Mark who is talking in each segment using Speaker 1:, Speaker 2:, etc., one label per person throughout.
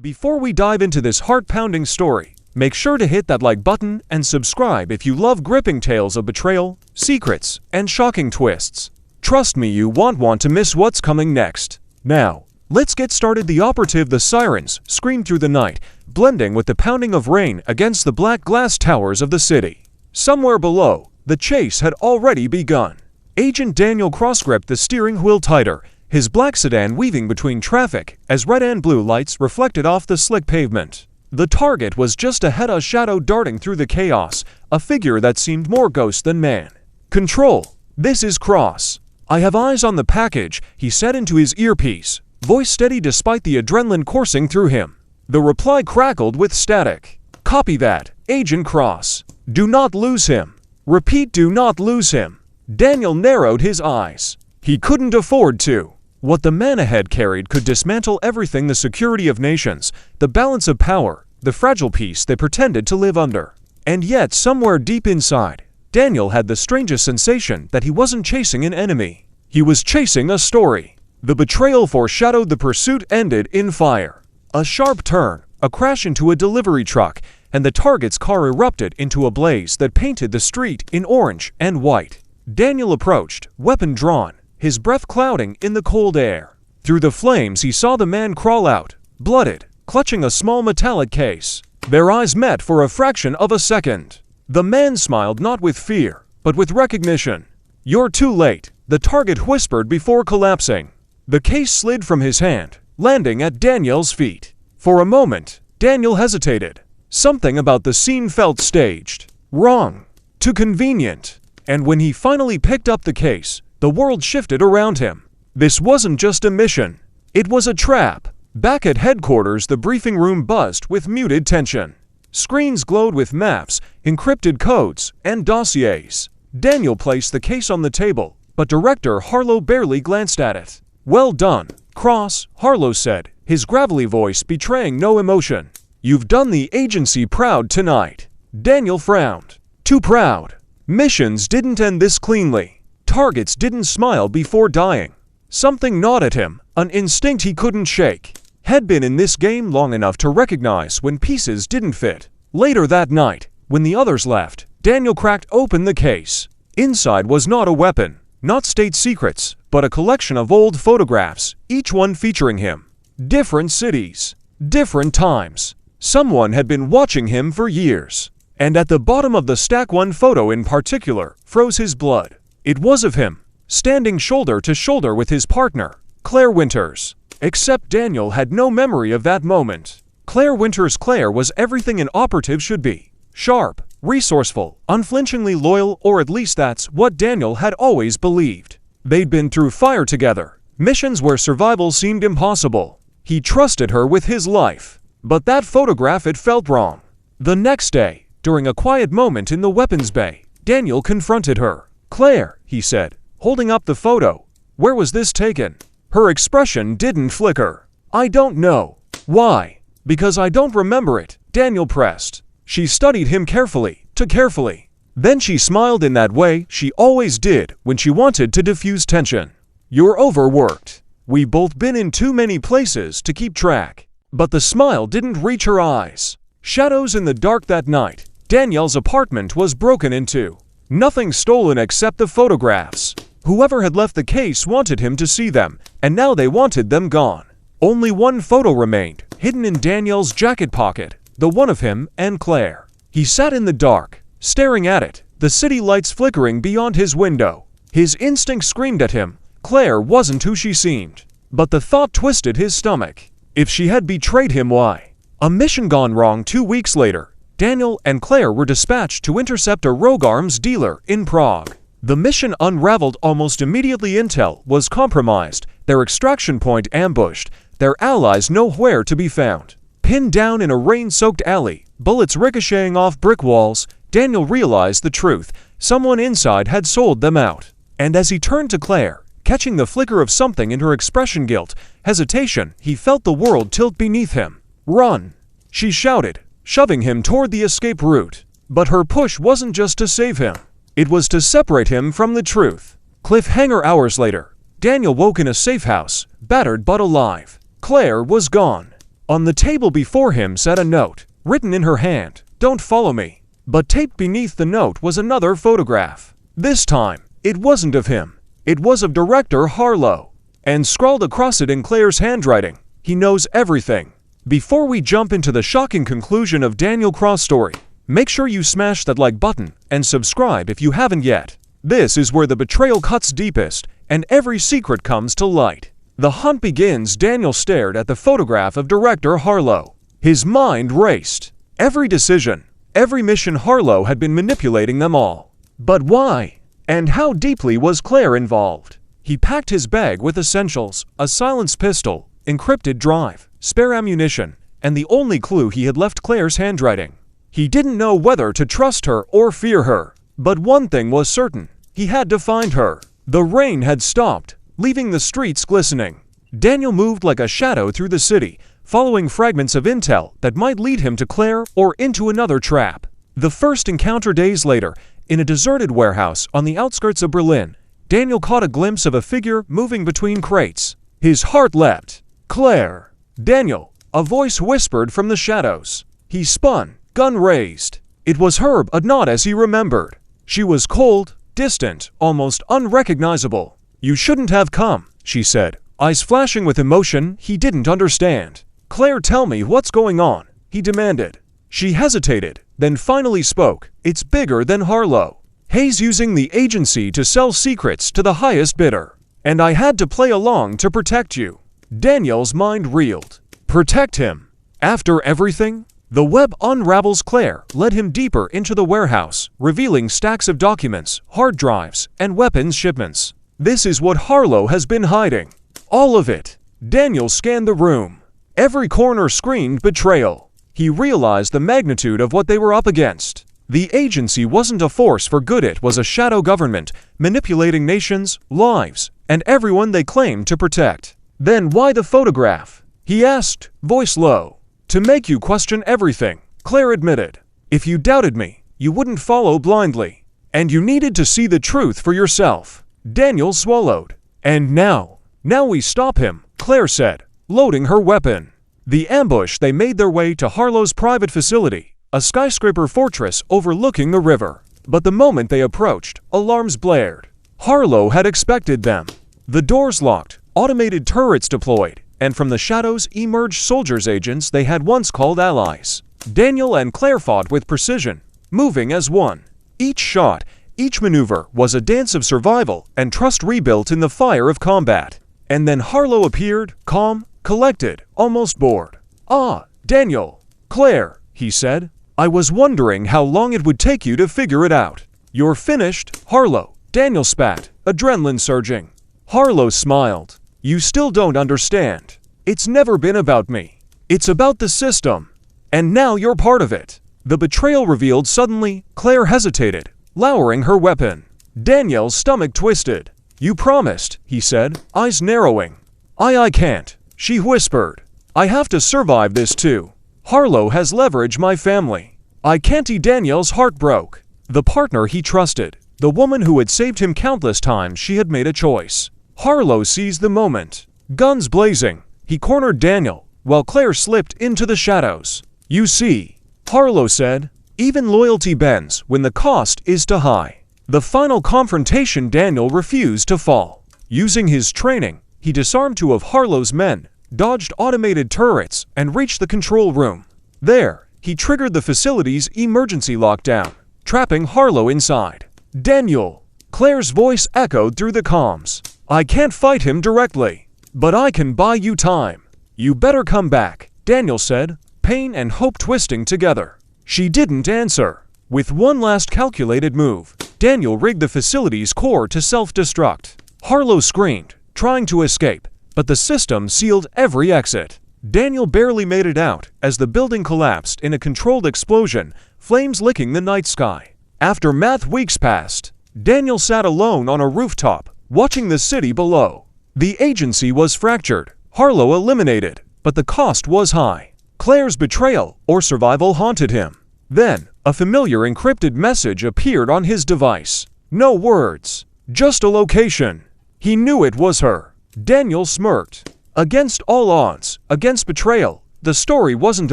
Speaker 1: Before we dive into this heart-pounding story, make sure to hit that like button and subscribe if you love gripping tales of betrayal, secrets, and shocking twists. Trust me, you won't want to miss what's coming next. Now, let's get started. The operative, the sirens, screamed through the night, blending with the pounding of rain against the black glass towers of the city. Somewhere below, the chase had already begun. Agent Daniel cross-gripped the steering wheel tighter, his black sedan weaving between traffic as red and blue lights reflected off the slick pavement. The target was just ahead, a shadow darting through the chaos, a figure that seemed more ghost than man. "Control, this is Cross. I have eyes on the package," he said into his earpiece, voice steady despite the adrenaline coursing through him. The reply crackled with static. "Copy that, Agent Cross. Do not lose him. Repeat, do not lose him." Daniel narrowed his eyes. He couldn't afford to. What the man ahead carried could dismantle everything: the security of nations, the balance of power, the fragile peace they pretended to live under. And yet, somewhere deep inside, Daniel had the strangest sensation that he wasn't chasing an enemy. He was chasing a story. The betrayal foreshadowed. The pursuit ended in fire. A sharp turn, a crash into a delivery truck, and the target's car erupted into a blaze that painted the street in orange and white. Daniel approached, weapon drawn, his breath clouding in the cold air. Through the flames he saw the man crawl out, blooded, clutching a small metallic case. Their eyes met for a fraction of a second. The man smiled, not with fear, but with recognition. "You're too late," the target whispered before collapsing. The case slid from his hand, landing at Daniel's feet. For a moment, Daniel hesitated. Something about the scene felt staged, wrong, too convenient. And when he finally picked up the case, the world shifted around him. This wasn't just a mission. It was a trap. Back at headquarters, the briefing room buzzed with muted tension. Screens glowed with maps, encrypted codes, and dossiers. Daniel placed the case on the table, but Director Harlow barely glanced at it. "Well done, Cross," Harlow said, his gravelly voice betraying no emotion. "You've done the agency proud tonight." Daniel frowned. Too proud. Missions didn't end this cleanly. Targets didn't smile before dying. Something gnawed at him, an instinct he couldn't shake. Had been in this game long enough to recognize when pieces didn't fit. Later that night, when the others left, Daniel cracked open the case. Inside was not a weapon, not state secrets, but a collection of old photographs, each one featuring him. Different cities, different times. Someone had been watching him for years. And at the bottom of the stack, one photo in particular froze his blood. It was of him, standing shoulder to shoulder with his partner, Claire Winters. Except Daniel had no memory of that moment. Claire Winters. Claire was everything an operative should be. Sharp, resourceful, unflinchingly loyal, or at least that's what Daniel had always believed. They'd been through fire together, missions where survival seemed impossible. He trusted her with his life. But that photograph, it felt wrong. The next day, during a quiet moment in the weapons bay, Daniel confronted her. "Claire," he said, holding up the photo, "where was this taken?" Her expression didn't flicker. "I don't know." "Why?" "Because I don't remember it," Daniel pressed. She studied him carefully, too carefully. Then she smiled in that way she always did when she wanted to diffuse tension. "You're overworked. We've both been in too many places to keep track." But the smile didn't reach her eyes. Shadows in the dark that night. Daniel's apartment was broken into. Nothing stolen except the photographs. Whoever had left the case wanted him to see them, and now they wanted them gone. Only one photo remained, hidden in Daniel's jacket pocket, the one of him and Claire. He sat in the dark, staring at it, the city lights flickering beyond his window. His instinct screamed at him. Claire wasn't who she seemed. But the thought twisted his stomach. If she had betrayed him, why? A mission gone wrong. 2 weeks later, Daniel and Claire were dispatched to intercept a rogue arms dealer in Prague. The mission unraveled almost immediately. Intel was compromised, their extraction point ambushed, their allies nowhere to be found. Pinned down in a rain-soaked alley, bullets ricocheting off brick walls, Daniel realized the truth. Someone inside had sold them out. And as he turned to Claire, catching the flicker of something in her expression, guilt, hesitation, he felt the world tilt beneath him. "Run!" she shouted, shoving him toward the escape route. But her push wasn't just to save him. It was to separate him from the truth. Cliffhanger. Hours later, Daniel woke in a safe house, battered but alive. Claire was gone. On the table before him sat a note, written in her hand, "Don't follow me." But taped beneath the note was another photograph. This time, it wasn't of him. It was of Director Harlow. And scrawled across it in Claire's handwriting, "He knows everything." Before we jump into the shocking conclusion of Daniel Cross' story, make sure you smash that like button and subscribe if you haven't yet. This is where the betrayal cuts deepest and every secret comes to light. The hunt begins. Daniel stared at the photograph of Director Harlow. His mind raced. Every decision, every mission, Harlow had been manipulating them all. But why? And how deeply was Claire involved? He packed his bag with essentials, a silenced pistol, encrypted drive, spare ammunition, and the only clue he had left, Claire's handwriting. He didn't know whether to trust her or fear her, but one thing was certain. He had to find her. The rain had stopped, leaving the streets glistening. Daniel moved like a shadow through the city, following fragments of intel that might lead him to Claire or into another trap. The first encounter days later, in a deserted warehouse on the outskirts of Berlin, Daniel caught a glimpse of a figure moving between crates. His heart leapt. "Claire!" "Daniel!" a voice whispered from the shadows. He spun, gun raised. It was her, but not as he remembered. She was cold, distant, almost unrecognizable. "You shouldn't have come," she said, eyes flashing with emotion he didn't understand. "Claire, tell me what's going on," he demanded. She hesitated, then finally spoke. "It's bigger than Harlow. Hayes using the agency to sell secrets to the highest bidder. And I had to play along to protect you." Daniel's mind reeled. Protect him? After everything? The web unravels. Claire led him deeper into the warehouse, revealing stacks of documents, hard drives, and weapons shipments. This is what Harlow has been hiding. All of it. Daniel scanned the room. Every corner screamed betrayal. He realized the magnitude of what they were up against. The agency wasn't a force for good, it was a shadow government, manipulating nations, lives, and everyone they claimed to protect. "Then why the photograph?" he asked, voice low. "To make you question everything," Claire admitted. "If you doubted me, you wouldn't follow blindly. And you needed to see the truth for yourself." Daniel swallowed. "And now we stop him," Claire said, loading her weapon. The ambush. They made their way to Harlow's private facility, a skyscraper fortress overlooking the river. But the moment they approached, alarms blared. Harlow had expected them. The doors locked, automated turrets deployed, and from the shadows emerged soldiers, agents they had once called allies. Daniel and Claire fought with precision, moving as one. Each shot, each maneuver was a dance of survival and trust rebuilt in the fire of combat. And then Harlow appeared, calm, collected, almost bored. "Ah, Daniel." "Claire," he said. "I was wondering how long it would take you to figure it out." "You're finished, Harlow," Daniel spat, adrenaline surging. Harlow smiled. "You still don't understand. It's never been about me. It's about the system. And now you're part of it." The betrayal revealed suddenly. Claire hesitated, lowering her weapon. Daniel's stomach twisted. "You promised," he said, eyes narrowing. I can't," she whispered. "I have to survive this too. Harlow has leveraged my family. I can't." Daniel's heart broke. The partner he trusted, the woman who had saved him countless times, she had made a choice. Harlow seized the moment. Guns blazing, he cornered Daniel, while Claire slipped into the shadows. "You see," Harlow said, "even loyalty bends when the cost is too high." The final confrontation. Daniel refused to fall. Using his training, he disarmed two of Harlow's men, dodged automated turrets, and reached the control room. There, he triggered the facility's emergency lockdown, trapping Harlow inside. "Daniel," Claire's voice echoed through the comms. "I can't fight him directly, but I can buy you time. You better come back," Daniel said, pain and hope twisting together. She didn't answer. With one last calculated move, Daniel rigged the facility's core to self-destruct. Harlow screamed, trying to escape, but the system sealed every exit. Daniel barely made it out as the building collapsed in a controlled explosion, flames licking the night sky. After weeks passed, Daniel sat alone on a rooftop, watching the city below. The agency was fractured, Harlow eliminated, but the cost was high. Claire's betrayal or survival haunted him. Then, a familiar encrypted message appeared on his device. No words, just a location. He knew it was her. Daniel smirked. Against all odds, against betrayal, the story wasn't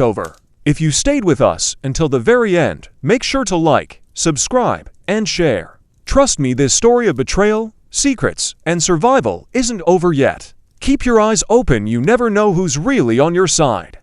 Speaker 1: over. If you stayed with us until the very end, make sure to like, subscribe, and share. Trust me, this story of betrayal, secrets, and survival isn't over yet. Keep your eyes open, you never know who's really on your side.